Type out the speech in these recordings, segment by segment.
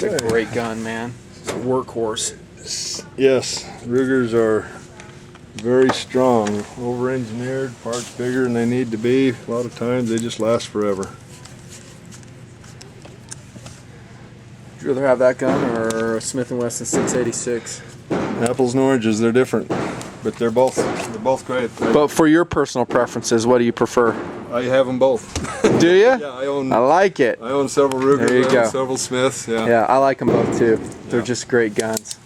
just a great gun, man. It's a workhorse. Yes, Rugers are very strong, over-engineered, parts bigger than they need to be. A lot of times they just last forever. Would you rather have that gun or a Smith & Wesson 686? Apples and oranges, they're different, but they're both great. But for your personal preferences, what do you prefer? I have them both. Do you? Yeah, I like it. I own several Rugers. There you go. Several Smiths. Yeah. Yeah, I like them both too. They're just great guns.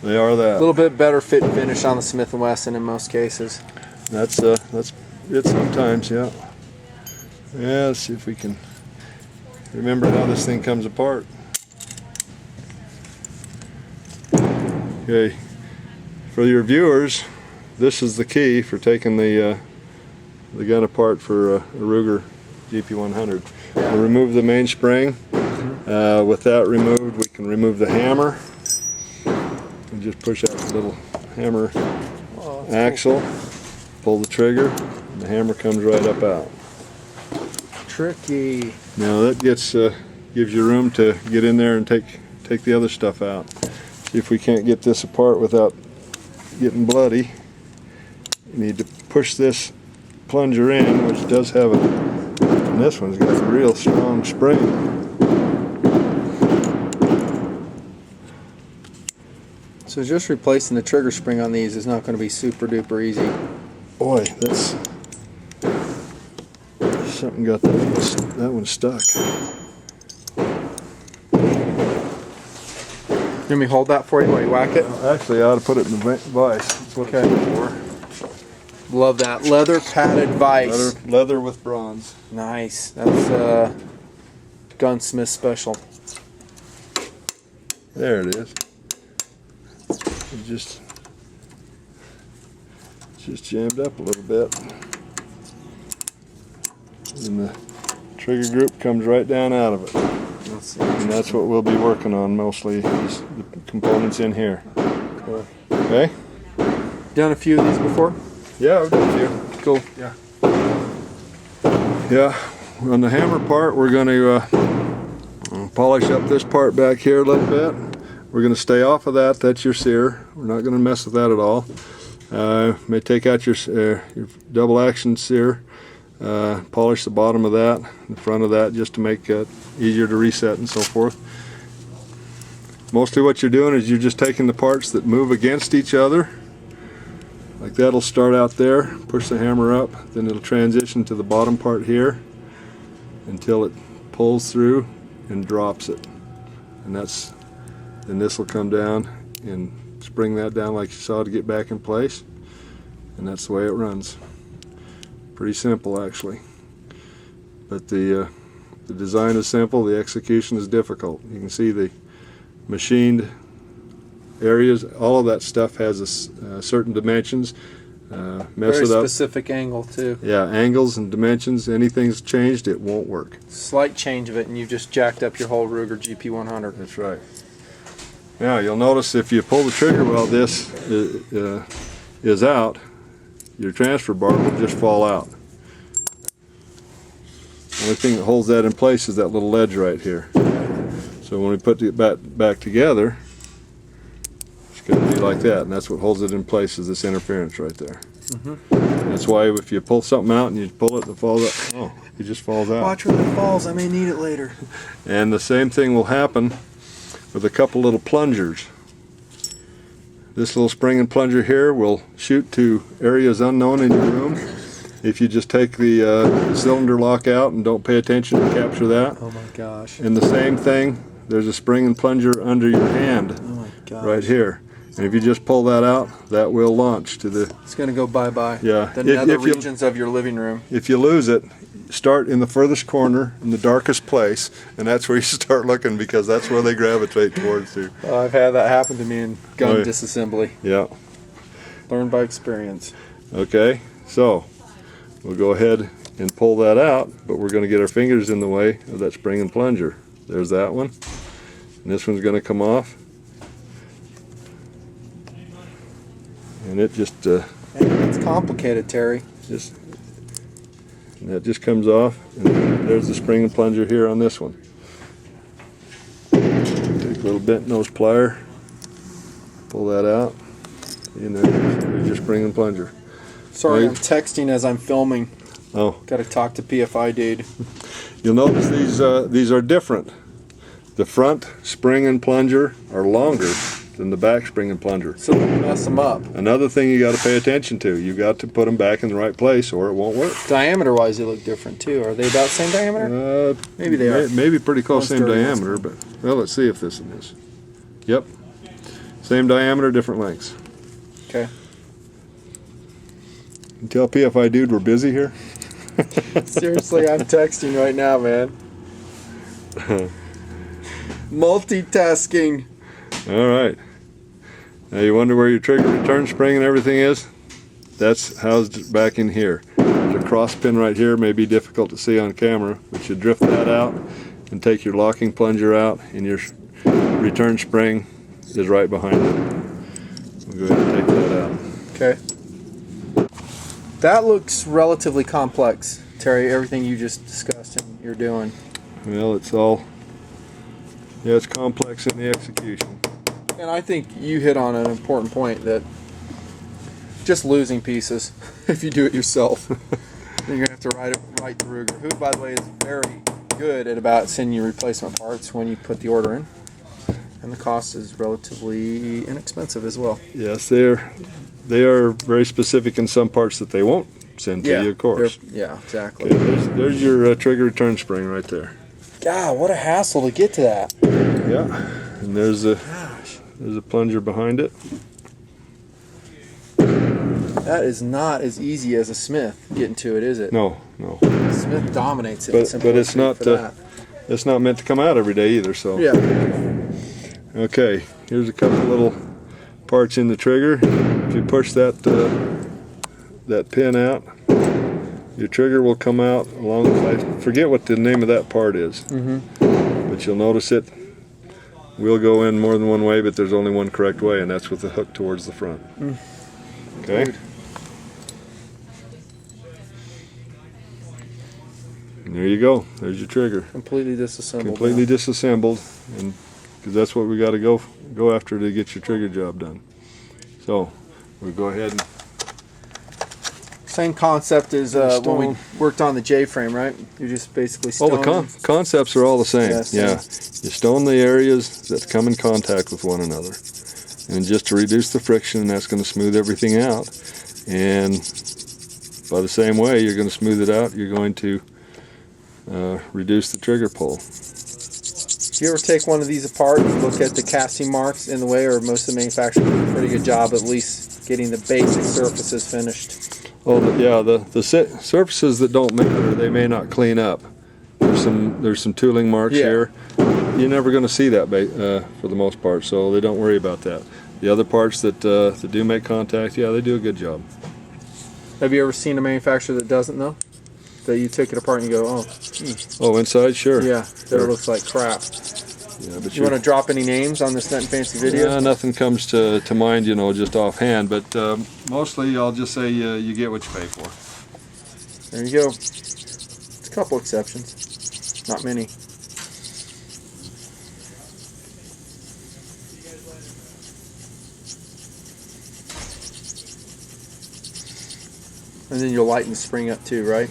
They are that. A little bit better fit and finish on the Smith & Wesson in most cases. That's it sometimes. Yeah. Yeah. Let's see if we can remember how this thing comes apart. Okay. For your viewers, this is the key for taking the gun apart for a Ruger GP100. We'll remove the mainspring. With that removed, we can remove the hammer and just push out the little hammer axle, pull the trigger, and the hammer comes right up out. Tricky. Now that gives you room to get in there and take the other stuff out. See if we can't get this apart without getting bloody. You need to push this plunger in, which does have and this one's got a real strong spring. So just replacing the trigger spring on these is not going to be super duper easy. Boy, that's something got that one stuck. You want me to hold that for you while you whack it? Actually, I ought to put it in the vise. That's what it's for. Love that. Leather padded vise. Leather with bronze. Nice. That's gunsmith special. There it is. It's just jammed up a little bit. And the trigger group comes right down out of it. And that's what we'll be working on mostly, is the components in here. Cool. Okay? Done a few of these before? Yeah, I've done a few. Cool. Yeah. Yeah. On the hammer part, we're going to polish up this part back here a little bit. We're going to stay off of that. That's your sear. We're not going to mess with that at all. May take out your double action sear. Polish the bottom of that, the front of that, just to make it easier to reset and so forth. Mostly what you're doing is you're just taking the parts that move against each other. Like that'll start out there, push the hammer up, then it'll transition to the bottom part here until it pulls through and drops it. And then this will come down and spring that down like you saw to get back in place. And that's the way it runs. Pretty simple actually. But the design is simple, the execution is difficult. You can see the machined areas, all of that stuff has certain dimensions. Very specific angle too. Yeah, angles and dimensions. Anything's changed, it won't work. Slight change of it and you've just jacked up your whole Ruger GP100. That's right. Now you'll notice if you pull the trigger while this is out, your transfer bar will just fall out. The only thing that holds that in place is that little ledge right here. So when we put it back together, it's going to be like that, and that's what holds it in place, is this interference right there. That's why if you pull something out and you pull it and it falls out, oh, it just falls out. Watch when it falls, I may need it later. And the same thing will happen with a couple little plungers. This little spring and plunger here will shoot to areas unknown in your room. If you just take the cylinder lock out and don't pay attention to capture that. Oh my gosh. And the same thing, there's a spring and plunger under your hand. Oh my gosh. Right here. And if you just pull that out, that will launch to the... It's going to go bye-bye. Yeah. The nether regions of your living room. If you lose it, start in the furthest corner, in the darkest place, and that's where you start looking, because that's where they gravitate towards you. I've had that happen to me in gun disassembly. Yeah. Learned by experience. Okay, so we'll go ahead and pull that out, but we're going to get our fingers in the way of that spring and plunger. There's that one. And this one's going to come off. And it just... it's complicated, Terry. And that just comes off, and there's the spring and plunger here on this one. Take little bent nose plier. Pull that out. And then there's your spring and plunger. Sorry, Right. I'm texting as I'm filming. Oh, Got to talk to PFI dude. you'll notice these are different. The front spring and plunger are longer than the back spring and plunger. So don't mess them up. Another thing you got to pay attention to, you got to put them back in the right place or it won't work. Diameter wise, they look different too. Are they about the same diameter? Maybe they are. Maybe pretty close, One's same 30, diameter, but well, let's see if this is. Yep, same diameter, different lengths. Okay. You tell PFI dude we're busy here. Seriously, I'm texting right now, man. Multitasking. All right. Now you wonder where your trigger return spring and everything is? That's housed back in here. There's a cross pin right here, may be difficult to see on camera, but you drift that out and take your locking plunger out and your return spring is right behind it. We'll go ahead and take that out. Okay. That looks relatively complex, Terry, everything you just discussed and you're doing. Well, it's all, yeah, it's complex in the execution. And I think you hit on an important point that just losing pieces, if you do it yourself, then you're going to have to write to Ruger, who, by the way, is very good at about sending you replacement parts when you put the order in. And the cost is relatively inexpensive as well. Yes, they are very specific in some parts that they won't send to you, of course. Yeah, exactly. Okay, there's your trigger return spring right there. God, what a hassle to get to that. Yeah, and there's a plunger behind it. That is not as easy as a Smith getting to it, is it? No. Smith dominates it. But it's not it's not meant to come out every day either. So yeah. Okay, here's a couple little parts in the trigger. If you push that pin out, your trigger will come out along. I forget what the name of that part is, but you'll notice it will go in more than one way, but there's only one correct way, and that's with the hook towards the front. Okay. Good. And there you go. There's your trigger. Completely disassembled. Completely now. disassembled, and because that's what we got to go after to get your trigger job done. So we'll go ahead and Same concept as when we worked on the J-frame, right? You're just basically stoning. all the concepts are all the same. Yeah, Yeah, you stone the areas that come in contact with one another, and just to reduce the friction, that's going to smooth everything out. And by the same way, you're going to smooth it out. You're going to reduce the trigger pull. Do you ever take one of these apart and look at the casting marks in the way, or most of the manufacturers do a pretty good job at least getting the basic surfaces finished? Oh, yeah, the surfaces that don't matter, they may not clean up. There's some tooling marks here. You're never going to see that for the most part, so they don't worry about that. The other parts that do make contact, yeah, they do a good job. Have you ever seen a manufacturer that doesn't, though? That you take it apart and you go, oh, Oh, inside, sure. yeah, Sure. that looks like crap. Yeah, but You want to drop any names on this Nut and Fancy video? nothing comes to mind, just offhand. But mostly, I'll just say you get what you pay for. There you go. It's a couple exceptions. Not many. And then you'll lighten the spring up too, right?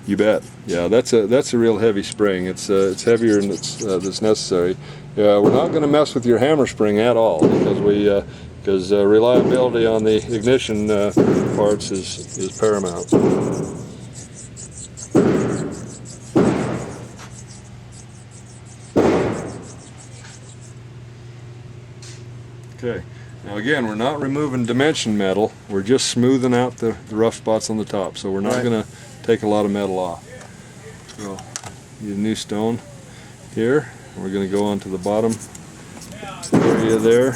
You bet. Yeah, that's a real heavy spring. It's heavier than that's necessary. Yeah, we're not going to mess with your hammer spring at all because reliability on the ignition parts is paramount. Okay. Now again, we're not removing dimension metal. We're just smoothing out the rough spots on the top. So we're not going to take a lot of metal off. So, need a new stone here. We're going to go onto the bottom area there.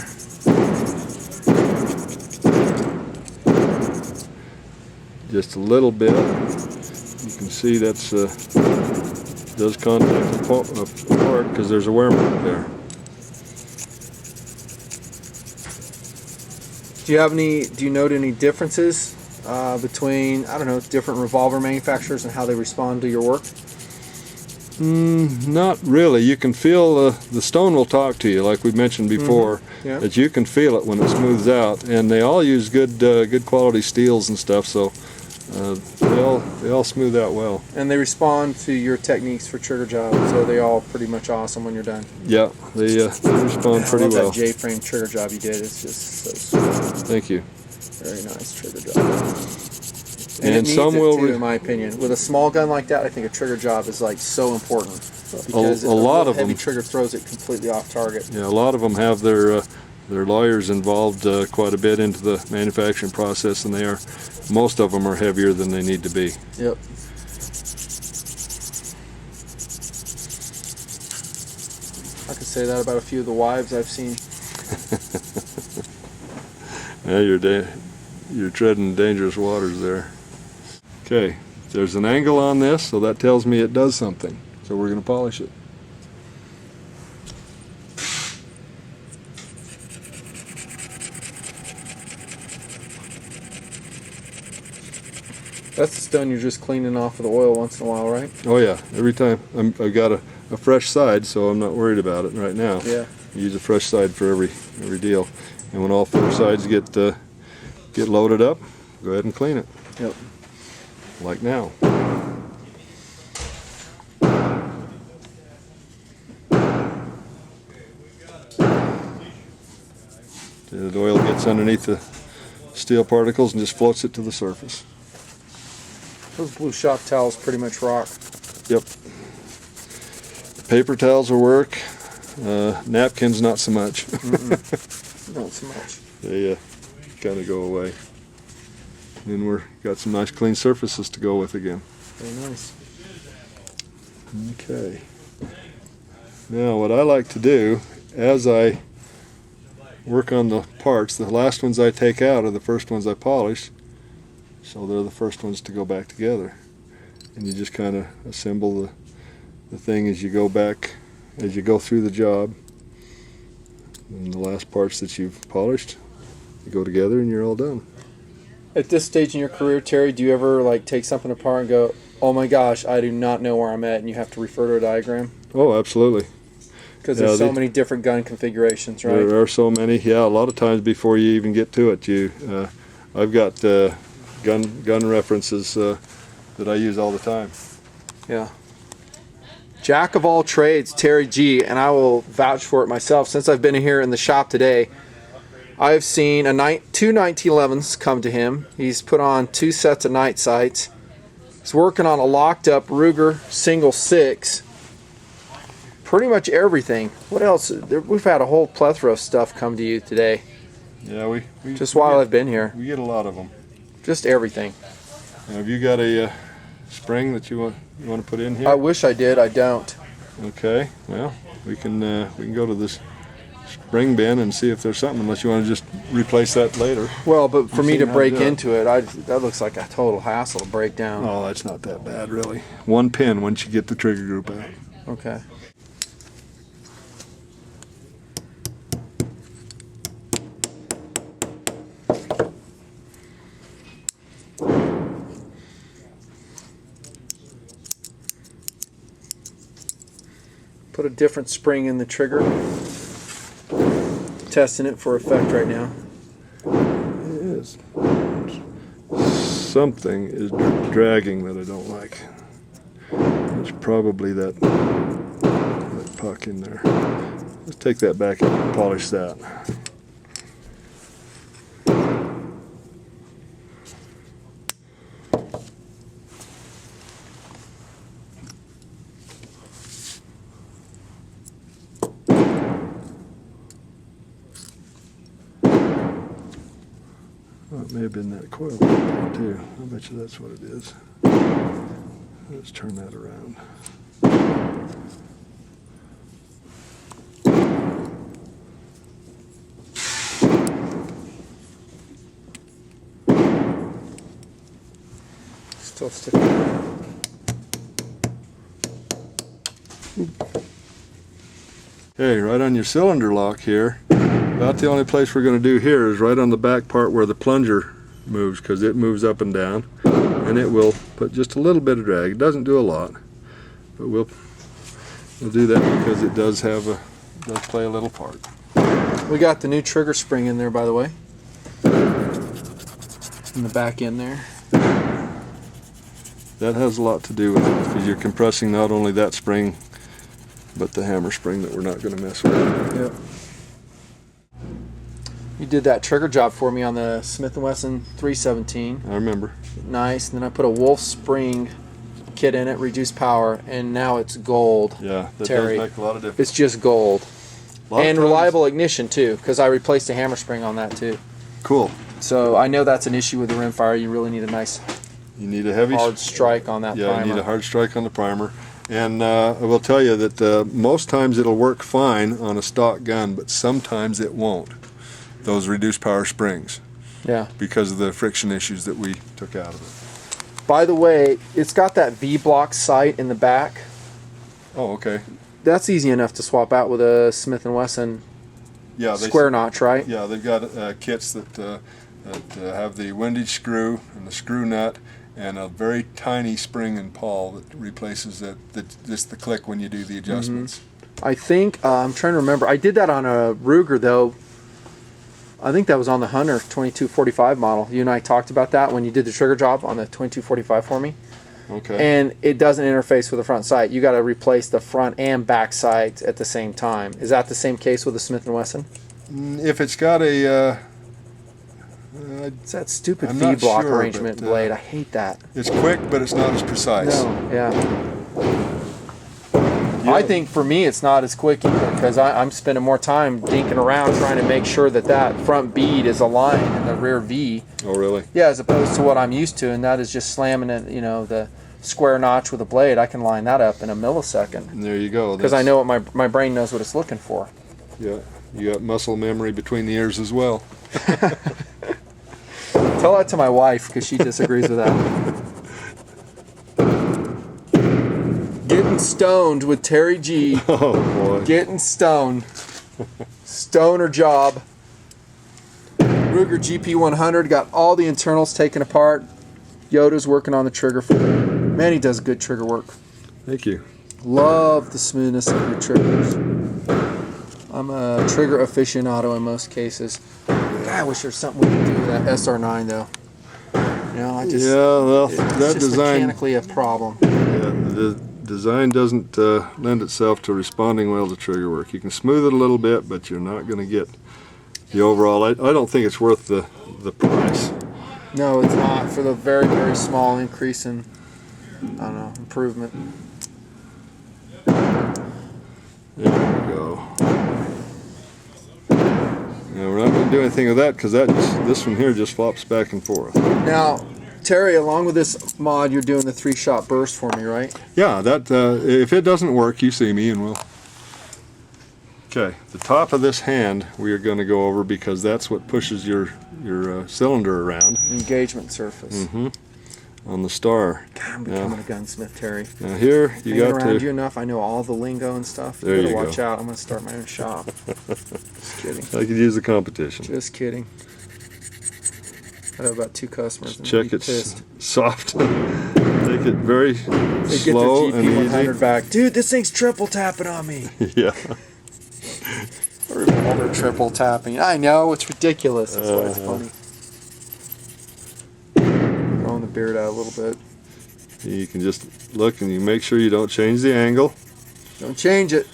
Just a little bit. You can see that's does contact apart because there's a wear mark there. Do you note any differences between, I don't know, different revolver manufacturers and how they respond to your work? Not really. You can feel the stone will talk to you, like we mentioned before. Yeah. That you can feel it when it smooths out, and they all use good quality steels and stuff, so they all smooth out well. And they respond to your techniques for trigger jobs, so they all pretty much awesome when you're done. Yeah, they respond pretty I love well. that J-frame trigger job you did. It's just so smooth. Thank you. Very nice trigger job. And it some needs will, it too, in my opinion. With a small gun like that, I think a trigger job is like so important because a lot of heavy them trigger throws it completely off target. Yeah, a lot of them have their lawyers involved quite a bit into the manufacturing process, and most of them are heavier than they need to be. Yep. I could say that about a few of the wives I've seen. Yeah, you're treading dangerous waters there. Okay, there's an angle on this, so that tells me it does something. So we're going to polish it. That's the stone you're just cleaning off with the oil once in a while, right? Oh yeah, every time. I've got a fresh side, so I'm not worried about it right now. Yeah. Use a fresh side for every deal. And when all four sides get loaded up, go ahead and clean it. Yep. Like now. The oil gets underneath the steel particles and just floats it to the surface. Those blue shop towels pretty much rock. Yep. Paper towels will work. Napkins not so much. Not so much. They kind of go away. And then got some nice clean surfaces to go with again. Very nice. Okay. Now what I like to do as I work on the parts, the last ones I take out are the first ones I polish, so they're the first ones to go back together. And you just kind of assemble the thing as you go back, as you go through the job. And the last parts that you've polished, you go together and you're all done. At this stage in your career, Terry, do you ever like take something apart and go, oh my gosh, I do not know where I'm at, and you have to refer to a diagram? Oh, absolutely. Because there's so many different gun configurations, right? There are so many. Yeah, a lot of times before you even get to it, I've got gun references that I use all the time. Yeah. Jack of all trades, Terry G, and I will vouch for it myself. Since I've been here in the shop today, I've seen two 1911s come to him. He's put on 2 sets of night sights. He's working on a locked up Ruger single 6. Pretty much everything. What else? We've had a whole plethora of stuff come to you today. Yeah, we just while I've been here. We get a lot of them. Just everything. Now, have you got a spring that you want to put in here? I wish I did. I don't. Okay. Well, we can go to this spring bin and see if there's something. Unless you want to just replace that later. Well, but for me to break into it, that looks like a total hassle to break down. Oh, that's not that bad, really. One pin once you get the trigger group out. Okay. Put a different spring in the trigger. Testing it for effect right now. It is. Something is dragging that I don't like. It's probably that puck in there. Let's take that back and polish that. Well, it may have been that coil too. I bet you that's what it is. Let's turn that around. Still sticking. Okay, right on your cylinder lock here. About the only place we're going to do here is right on the back part where the plunger moves, because it moves up and down, and it will put just a little bit of drag. It doesn't do a lot, but we'll we'll do that because it does play a little part. We got the new trigger spring in there, by the way, in the back end there. That has a lot to do with it because you're compressing not only that spring, but the hammer spring that we're not going to mess with. Yep. You did that trigger job for me on the Smith & Wesson 317. I remember. Nice. And then I put a Wolf spring kit in it, reduced power, and now it's gold. Yeah, that Terry. does make a lot of difference. It's just gold. And reliable ignition too, because I replaced a hammer spring on that too. Cool. So I know that's an issue with the rimfire. You really need a nice You need a heavy hard strike on that primer. Yeah, you need a hard strike on the primer. And I will tell you that most times it'll work fine on a stock gun, but sometimes it won't. Those reduced power springs. Yeah. Because of the friction issues that we took out of it. By the way, it's got that V-block sight in the back. Oh, okay. That's easy enough to swap out with a Smith & Wesson square notch, right? Yeah, they've got kits that have the windage screw and the screw nut and a very tiny spring and pawl that replaces just the click when you do the adjustments. I think, I'm trying to remember, I did that on a Ruger though. I think that was on the Hunter 2245 model. You and I talked about that when you did the trigger job on the 2245 for me. Okay. And it doesn't interface with the front sight. You got to replace the front and back sights at the same time. Is that the same case with the Smith & Wesson? If it's got a it's that stupid I'm not V-block sure, arrangement but, blade. I hate that. it's quick, but it's not as precise. No, yeah. I think for me it's not as quick either because I'm spending more time dinking around trying to make sure that that front bead is aligned in the rear V. Oh, really? Yeah, as opposed to what I'm used to, and that is just slamming it, you know, the square notch with a blade. I can line that up in a millisecond. And there you go. Because I know what my brain knows what it's looking for. Yeah, you got muscle memory between the ears as well. Tell that to my wife because she disagrees with that. Getting stoned with Terry G. Oh boy. Getting stoned. Stoner job. Ruger GP100 got all the internals taken apart. Yoda's working on the trigger for me. Man, he does good trigger work. Thank you. Love the smoothness of your triggers. I'm a trigger aficionado in most cases. God, I wish there's something we could do with that SR9 though. You know, I just well, it's that just design mechanically a problem. Yeah, the design doesn't lend itself to responding well to trigger work. You can smooth it a little bit, but you're not going to get the overall. I don't think it's worth the price. No, it's not for the very, very small increase in, I don't know, improvement. There we go. Now we're not going to do anything with that because this one here just flops back and forth. Now, Terry, along with this mod, you're doing the 3-shot burst for me, right? Yeah, that if it doesn't work, you see me and we'll. Okay, the top of this hand we are going to go over because that's what pushes your cylinder around. Engagement surface. On the star. God, I'm becoming a gunsmith, Terry. Now here you Hanging got around to. you enough, I know all the lingo and stuff. There You you better watch go. out. I'm going to start my own shop. Just kidding. I could use the competition. Just kidding. I have about 2 customers. And Check they'd be it's pissed. soft. Take it very They slow get the and GP100 easy. back. Dude, this thing's triple tapping on me. Yeah. Revolver triple tapping. I know, it's ridiculous. That's why it's funny. Growing the beard out a little bit. You can just look and you make sure you don't change the angle. Don't change it.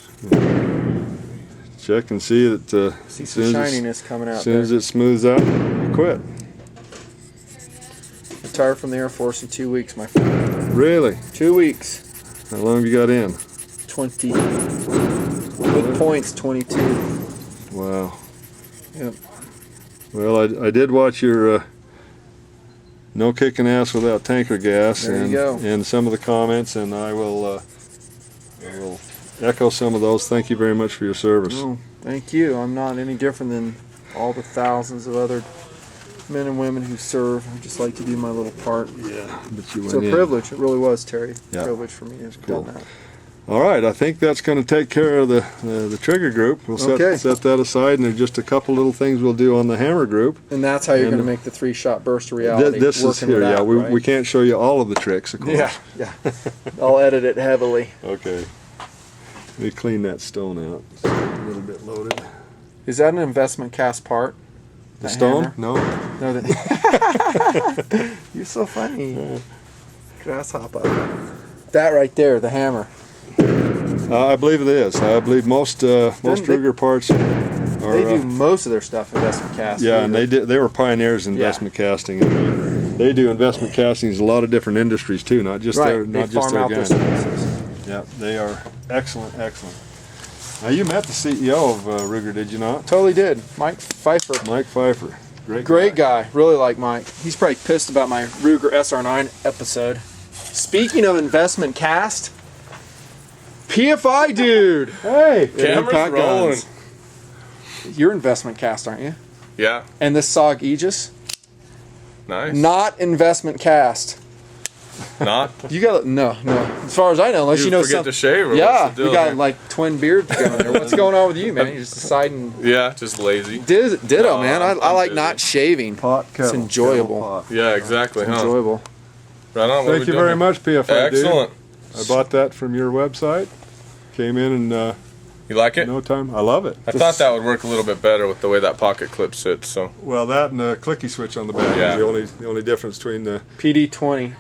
Check and see that See as some soon as, shininess coming out as soon there. as it smooths out, you quit. Retired from the Air Force in 2 weeks, my friend. Really? 2 weeks. How long have you got in? 20. With points, 22. Wow. Yep. Well, I did watch your no kicking ass without tanker gas There you go. and some of the comments, and I will echo some of those. Thank you very much for your service. Oh, thank you. I'm not any different than all the thousands of other men and women who serve. I just like to do my little part. Yeah, but you It's went a in. privilege. It really was, Terry. Yeah. Privilege for me to have Cool. done that. All right, I think that's going to take care of the trigger group. We'll set that aside, and there's just a couple little things we'll do on the hammer group. And that's how you're And going to make the 3-shot burst a reality. This is working here, with yeah. that, We right? can't show you all of the tricks, of course. Yeah, yeah. I'll edit it heavily. Okay. Let me clean that stone out. It's a little bit loaded. Is that an investment cast part? The stone? Hammer? No. No, that. You're so funny. Grasshopper. That right there, the hammer. I believe it is. I believe most Ruger parts are. They do most of their stuff investment casting. Yeah, and they were pioneers in investment casting. And they do investment castings in a lot of different industries too, not just their guys. Yeah, they are excellent. Now you met the CEO of Ruger, did you not? Totally did. Mike Pfeiffer. Mike Pfeiffer. Great guy. Really like Mike. He's probably pissed about my Ruger SR9 episode. Speaking of investment cast, PFI dude. Hey, camera's rolling. You're investment cast, aren't you? Yeah. And this SOG Aegis? Nice. Not investment cast. Not? You got no. As far as I know, unless you know forget something. to shave. Or Yeah, what's the deal we got here? like twin beards going there. What's going on with you, man? You're just deciding. Yeah, just lazy. Ditto, No, man. I I'm like busy. not shaving. pot kettle. It's enjoyable. Kettle pot. Yeah, exactly. It's Huh? enjoyable. Right on. Thank you very much, PFI. Excellent. Dude. I bought that from your website. Came in and You like it? no time. I love it. I thought that would work a little bit better with the way that pocket clip sits. So Well, that and the clicky switch on the back Yeah. is the only difference between the PD20.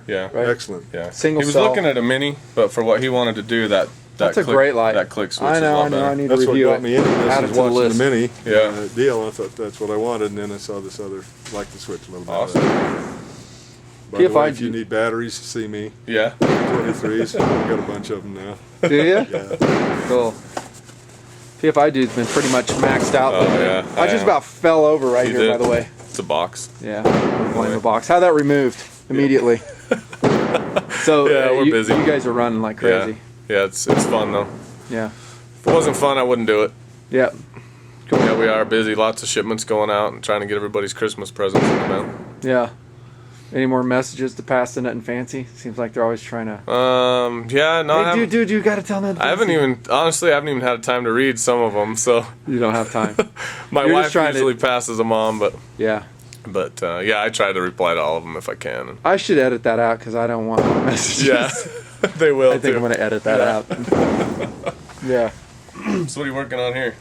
yeah, Right. excellent. yeah. Single he was cell. looking at a mini, but for what he wanted to do, that That's a click, great light. That click switch I is a know. lot better. I need That's to what review got it. me into this. Add it Is to the watching list. the mini Yeah. deal. I thought that's what I wanted, and then I saw this other, like the switch a little bit. Awesome. By the way, PFI if you need batteries, see me. Yeah. 23s. I've got a bunch of them now. Do you? Yeah. Cool. PFI dude's been pretty much maxed out. Oh, lately. yeah. I just about fell over right You here, by did. the way. It's a box. Yeah. Blame the box. How that removed immediately. So Yeah, we're you, busy. You guys are running like crazy. Yeah, it's fun though. Yeah. If it wasn't fun, I wouldn't do it. Yeah. Yeah, we are busy. Lots of shipments going out and trying to get everybody's Christmas presents in the mail. Yeah. Any more messages to pass to Nut and Fancy? Seems like they're always trying to. Yeah, no, I Hey, haven't, dude, you gotta tell Nut and I haven't Fancy. even, honestly, I haven't even had time to read some of them. So You don't have time. my You're wife just trying to- usually passes them on, but Yeah. yeah, I try to reply to all of them if I can. I should edit that out because I don't want more messages. Yeah, they will. I think too. I'm gonna edit that out. Yeah. So what are you working on here?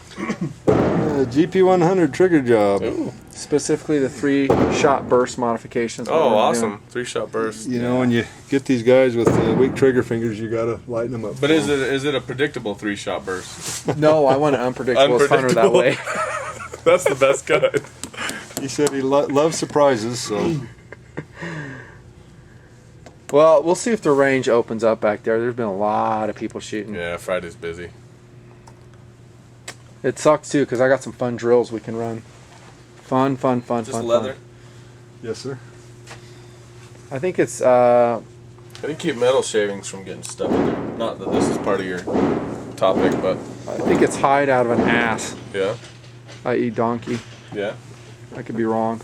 GP100 trigger job. Ooh. Specifically the 3-shot burst modifications. what Oh, we're awesome! 3-shot burst. You know, when you get these guys with weak trigger fingers, you gotta lighten them up. But is it a predictable 3-shot burst? doing. No, I want an unpredictable. It's funner that way. That's the best kind. He said he loves surprises, so Well, we'll see if the range opens up back there. There's been a lot of people shooting. Yeah, Friday's busy. It sucks too because I got some fun drills we can run. Fun. Just leather. Fun. yes, sir. I think it's How do you keep metal shavings from getting stuck in there? Not that this is part of your topic, but hide out of an ass, yeah, i.e. donkey. yeah. I could be wrong.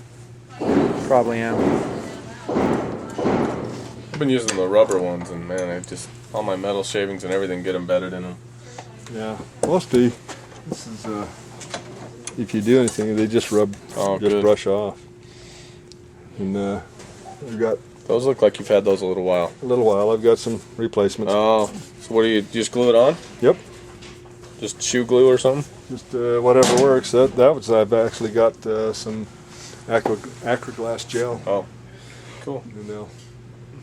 Probably am. I've been using the rubber ones, and man, I just all my metal shavings and everything get embedded in them. Yeah, mostly. This is if you do anything, they just good. brush off. And we've got Those look like you've had those a little while. a little while. I've got some replacements. Oh, so what do you just glue it on? Yep, Just shoe glue or something? just whatever works. That was I've actually got some acroglass gel, Oh, cool. and they'll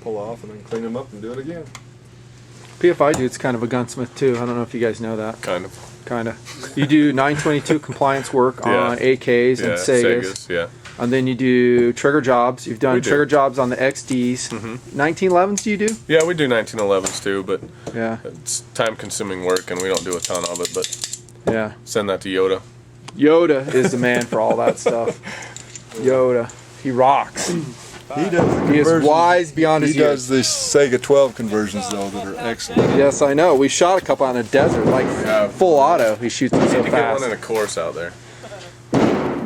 pull off and then clean them up and do it again. PFI dude's kind of a gunsmith too. I don't know if you guys know that. Kind of. Kind of. You do 922 compliance work Yeah. on AKs and Segas. Yeah. And then you do trigger jobs. You've done We do. trigger jobs on the XDs. 1911s do you do? Yeah, we do 1911s too, but Yeah. it's time-consuming work, and we don't do a ton of it. But Yeah. send that to Yoda. Yoda is the man for all that stuff. Yoda. He rocks. He does the He is conversions. wise beyond He his years. does the Sega 12 conversions though that are excellent. Yes, I know. We shot a couple out in the desert, like full auto. He shoots them so You get one in fast. a course out there.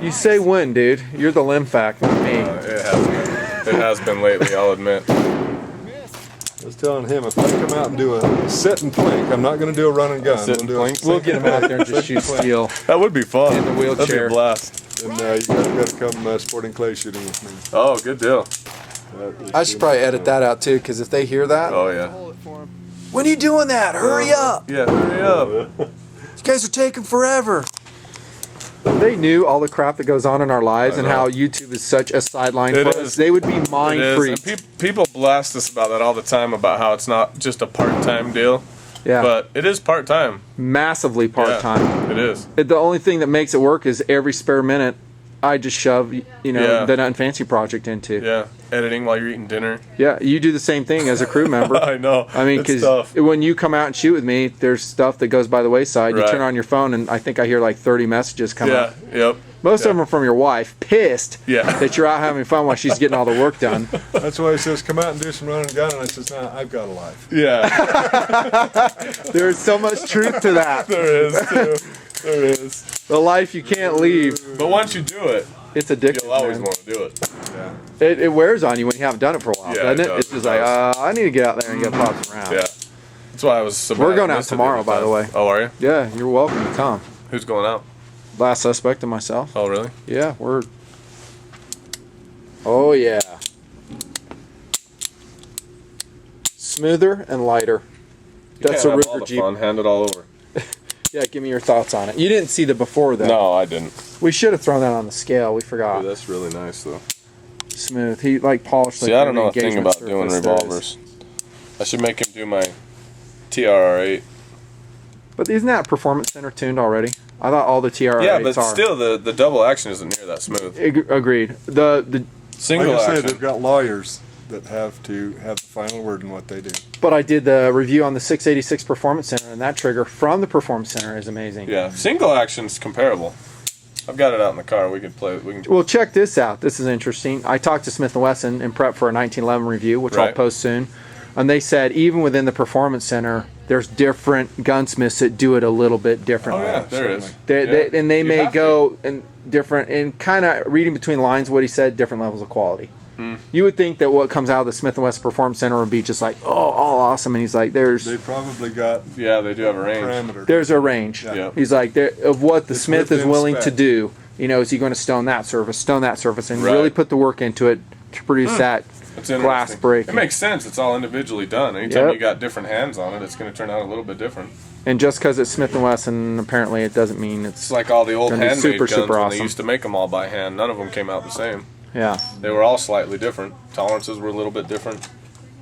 You say when, dude? You're the limb fact, not me. It has been lately, I'll admit. I was telling him if I come out and do a sit and plink, I'm not going to do a run and gun. Sit I'm and gonna do a plink? We'll get him out there and just shoot steel. That would be fun. In the wheelchair. That'd be a blast. And you got to come sporting clay shooting with me. Oh, good deal. I should probably edit that out too, because if they hear that, Oh, yeah. When are you doing that? Hurry up! Yeah, hurry up. You guys are taking forever. They knew all the crap that goes on in our lives and how YouTube is such a sideline for us. They would be mind freaks. People blast us about that all the time, about how it's not just a part-time deal. Yeah. But it is part-time. Massively part-time. Yeah, it is. The only thing that makes it work is every spare minute I just shove, the Nut and Fancy project into. Yeah, editing while you're eating dinner. Yeah, you do the same thing as a crew member. I know. I mean, because when you come out and shoot with me, there's stuff that goes by the wayside. You turn on your phone, and I think I hear like 30 messages come up. Yep. Most of them are from your wife, pissed Yeah. that you're out having fun while she's getting all the work done. That's why he says, come out and do some running and gun. And I says, nah, I've got a life. Yeah. There's so much truth to that. There is, too. There is. The life you can't leave. But once you do it, it's addictive. you'll always man. want to do it. Yeah. It wears on you when you haven't done it for a while, Yeah, doesn't it? It's just like, I need to get out there and get pops around. Yeah. That's why I was so We're going out tomorrow, by the way. Oh, are you? Yeah, you're welcome to come. Who's going out? Last Suspect and myself. Oh, really? Yeah, we're... Oh, yeah. Smoother and lighter. That's a Ruger Jeep. Hand it all over. Yeah, give me your thoughts on it. You didn't see the before, though. No, I didn't. We should have thrown that on the scale. We forgot. Dude, that's really nice, though. Smooth. He, like, polished... See, like, I don't know a thing engagement about doing surface there is. revolvers. I should make him do my TRR8. But isn't that Performance Center tuned already? I thought all the TRR8s Yeah, but are. still, the double action isn't near that smooth. Agreed. The Single Like I say, action. they've got lawyers that have to have the final word in what they do. But I did the review on the 686 Performance Center, and that trigger from the Performance Center is amazing. Yeah, single action's comparable. I've got it out in the car. We can play. Well, check this out. This is interesting. I talked to Smith & Wesson in prep for a 1911 review, which I'll post soon. And they said even within the Performance Center, there's different gunsmiths that do it a little bit differently. Oh yeah, there is. They may go in different, and kind of reading between lines what he said, different levels of quality. You would think that what comes out of the Smith & Wesson Performance Center would be just like, oh, all awesome. And he's like, They probably got they do have a range. parameter. there's a range. Yeah. He's like, of what the Smith is within willing spec. to do. Is he going to stone that surface, and really put the work into it to produce that It's glass interesting. break. It makes sense. It's all individually done. Anytime you got different hands on it, it's going to turn out a little bit different. And just because it's Smith & Wesson, apparently it doesn't mean it's It's like all the old gonna be handmade guns when awesome. they used to make them all by hand. None of them came out the same. Yeah. They were all slightly different. Tolerances were a little bit different.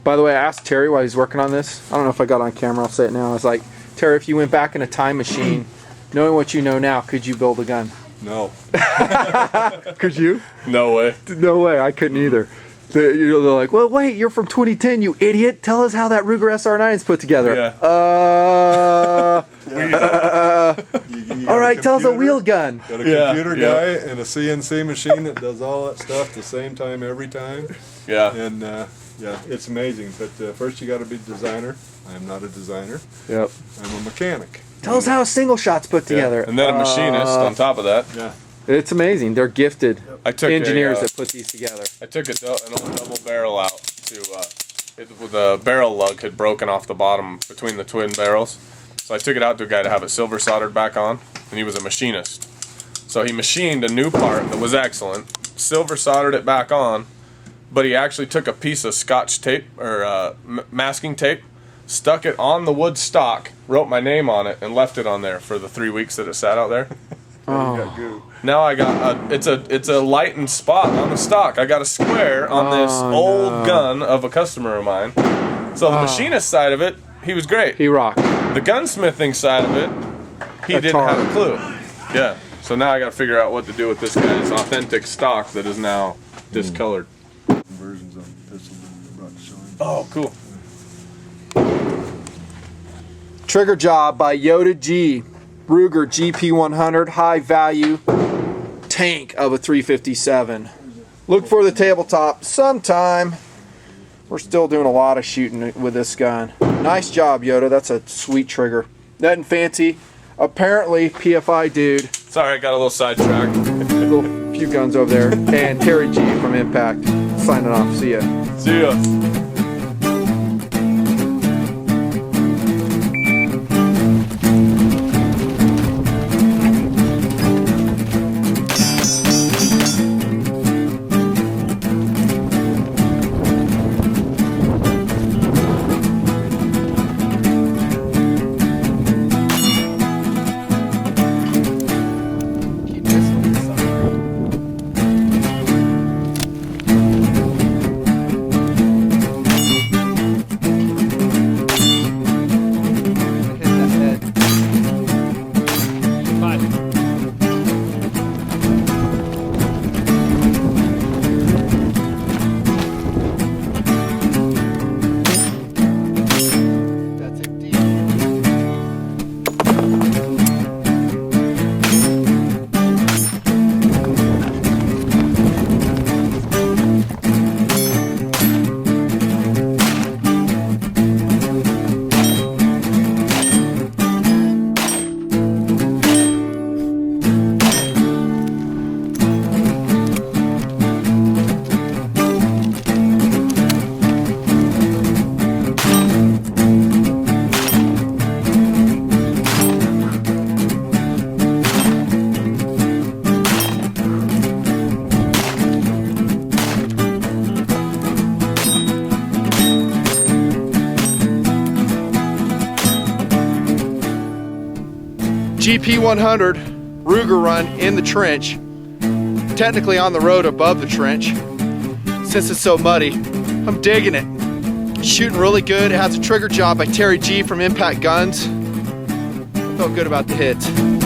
By the way, I asked Terry while he's working on this. I don't know if I got on camera. I'll say it now. I was like, Terry, if you went back in a time machine, knowing what you know now, could you build a gun? No. Could you? No way. No way. I couldn't either. They're like, well, wait, you're from 2010, you idiot. Tell us how that Ruger SR9 is put together. Yeah. You All got right, tell us a computer- wheel gun. Got a computer guy and a CNC machine that does all that stuff the same time every time. Yeah. And it's amazing. But first you got to be a designer. I am not a designer. Yep. I'm a mechanic. Tell us how a single shot's put together. And then a machinist on top of that. Yeah. It's amazing. They're gifted I took engineers that put these together. I took an old double barrel out to the barrel lug had broken off the bottom between the twin barrels. So I took it out to a guy to have it silver soldered back on, and he was a machinist. So he machined a new part that was excellent, silver soldered it back on, but he actually took a piece of Scotch tape or masking tape, stuck it on the wood stock, wrote my name on it, and left it on there for the 3 weeks that it sat out there. You got goo. Now I got it's a lightened spot on the stock. I got a square on this old gun of a customer of mine. So the machinist side of it, he was great. He rocked. The gunsmithing side of it, he didn't have a clue. Yeah. So now I got to figure out what to do with this guy's authentic stock that is now discolored. Versions of the pistol that brought to showing. Oh, cool. Trigger job by Yoda G. Ruger GP100, high value tank of a 357. Look for the tabletop sometime. We're still doing a lot of shooting with this gun. Nice job, Yoda. That's a sweet trigger. Nut and Fancy, apparently PFI dude. Sorry, I got a little sidetracked. Little few guns over there. And Terry G from Impact. Signing off. See ya. See ya. God. That's it deep. GP100 Ruger run in the trench, technically on the road above the trench. Since it's so muddy, I'm digging it. Shooting really good. It has a trigger job by Terry G from Impact Guns. Felt good about the hits.